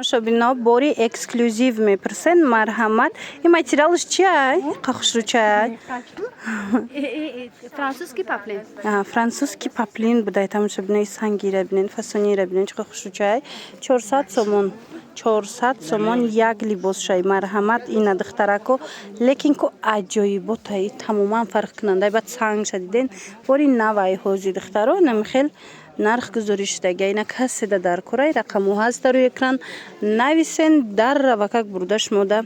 Шобино бори эксклюзив мепрсен марҳамат. Ин материалш чиай? Қахшручай. Французский паплин. Французский паплин будай тамошобино сангира бинен фасонира бинен қахшручай. 400 сомон. 400 сомон як либос шай марҳамат ина духтарако лекин ко аҷоиботай тамоман фарқ кунанда бад санг шадиден бори навай ҳози духтаро намихел нарх гузорӣ шудаги ина каседа дар кораи рақаму ҳаста рӯи экран нависен дарра ва как бурда шумода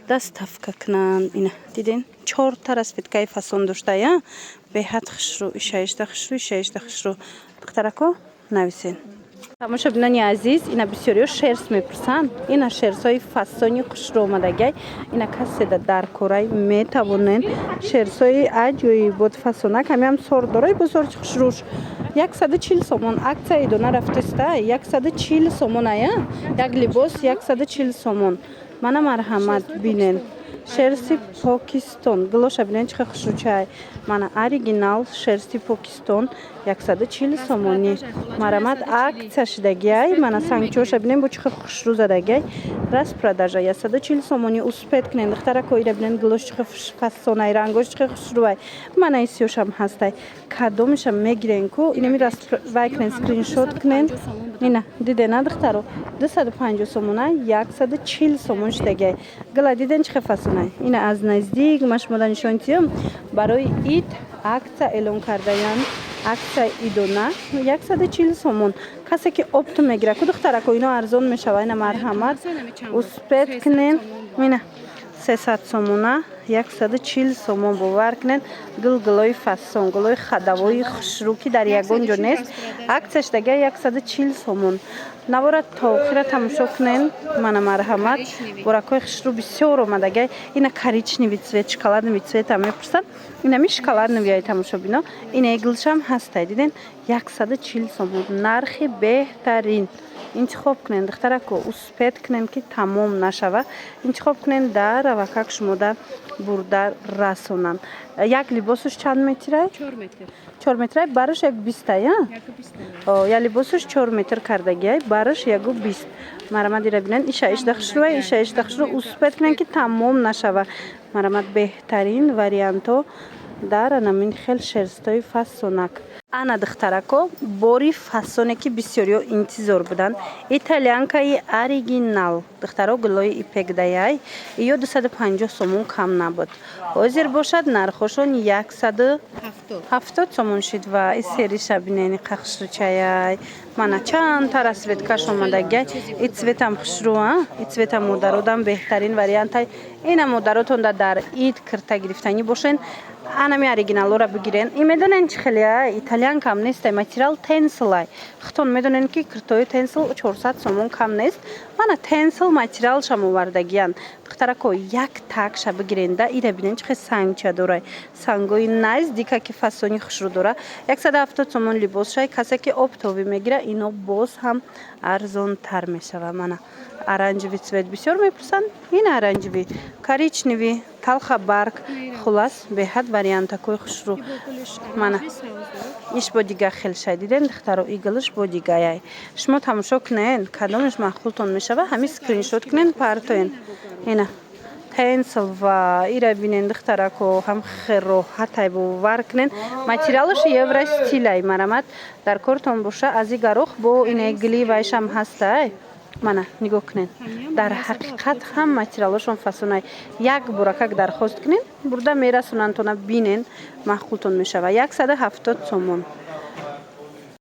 доставка кунанд. Ина диден 4 та расветкаи фасон доштая беҳад хушрӯ ишаишта хушрӯ ишаишта хушрӯ духтарако нависен. Тамошобинони азиз ина бисёриҳо шерс мепурсанд. Ина шерсҳои фасони хушрӯ омадагай ина каседа дар кораи метавонен шерсҳои аҷоибот фасона камиам сордорои бозорчи хушрӯш 140 сомон акция идона рафтаста 140 сомон ая як либос 140 сомон мана марҳамат бинен шерси Покистон глоша бинен чиха хушрӯчай мана оригинал шерси Покистон 140 сомони марҳамат акция шидагиай мана сангчоша бинен бо чиха хушрӯ задагиай распродажа 140 сомони успет кунен духтарако ира бинен глош чиха фасонай рангош чиха хушрӯай мана исёшам ҳастай кадомишам мегирен ку инами расвай кунен скриншот кунен ина дидена духтаро 250 сомона 140 сомон шидагиай гала диден чиха фасонай ина аз наздик машмода нишон тиём барои ид акция эълон кардаянд акция идона 140 сомон касе ки опту мегира ку духтарако ино арзон мешава ина марҳамат успет кунен ина 300 сомона 140 сомон бовар кунен гулгулои фасон гулои хадавои хушрӯ ки дар ягон ҷо нест акция шудагиа 140 сомон навора то охира тамошо кунен мана марҳамат боракои хушрӯ бисёр омадагиай ина коричневый цвет шоколадновый цветам мепурсад инами шоколадновий тамошобино ина иглшам ҳастай диден 140 сомон нархи беҳтарин интихоб кунен духтарако успет кунен ки тамом нашава интихоб кунен дара ва как шумода бурда расонанд як либосуш чанд метрай 4 метрай бараш як 20 я я либосуш 4 метр кардагиай бараш ягу 20 марҳамат ира бинен иша ишда хушрӯ иша ишда хушрӯ успет кунен ки тамом нашава марҳамат беҳтарин варианто дар намин хел шерстои фасонак ана духтарако бори фасоне ки бисёриҳо интизор буданд итальянкаи оригинал духтаро гулои ипекдаяй ё 250 сомон кам набуд ҳозир бошад нархошон 170 сомон шид ва исериша бинени қахшручаяй мана чанд та расветкаш омадагиай и цветам хушрӯа и цвета модародам беҳтарин вариантай ина модаротонда дар ид кирта гирифтанӣ бошен анами оригиналора бигирен и медонен чи хелеай итальянкам нестай материал тенсилай хутон медонен ки киртои тенсил 400 сомон кам нест мана тенсил материалшам овардагиян духтарако як такша бигиренда ира бинен чихе сангча дорай сангои наздика ки фасони хушрӯ дора 170 сомон либосшай касе ки оптови мегира ино боз ҳам арзонтар мешава мана оранҷевый цвет бисёр мепурсанд ин оранҷевый коричневый талха барг хулас беҳад вариантакои хушрӯ мана иш бо дига хел шай диден духтаро иглш бо дигаяй шумо тамошо кунен кадомиш маъқултон мешава ҳамин скриншот кунен партоен ина тенсил ва ира бинен духтарако ҳам хероҳатай бовар кунен материалаш евростилай марҳамат дар кортон боша ази гарох бо ина гливайшам ҳастай мана нигоҳ кунен дар ҳақиқат ҳам материалошон фасонай як бора как дархост кунен бурда мерасонанд тона бинен маъқултон мешава 170 сомон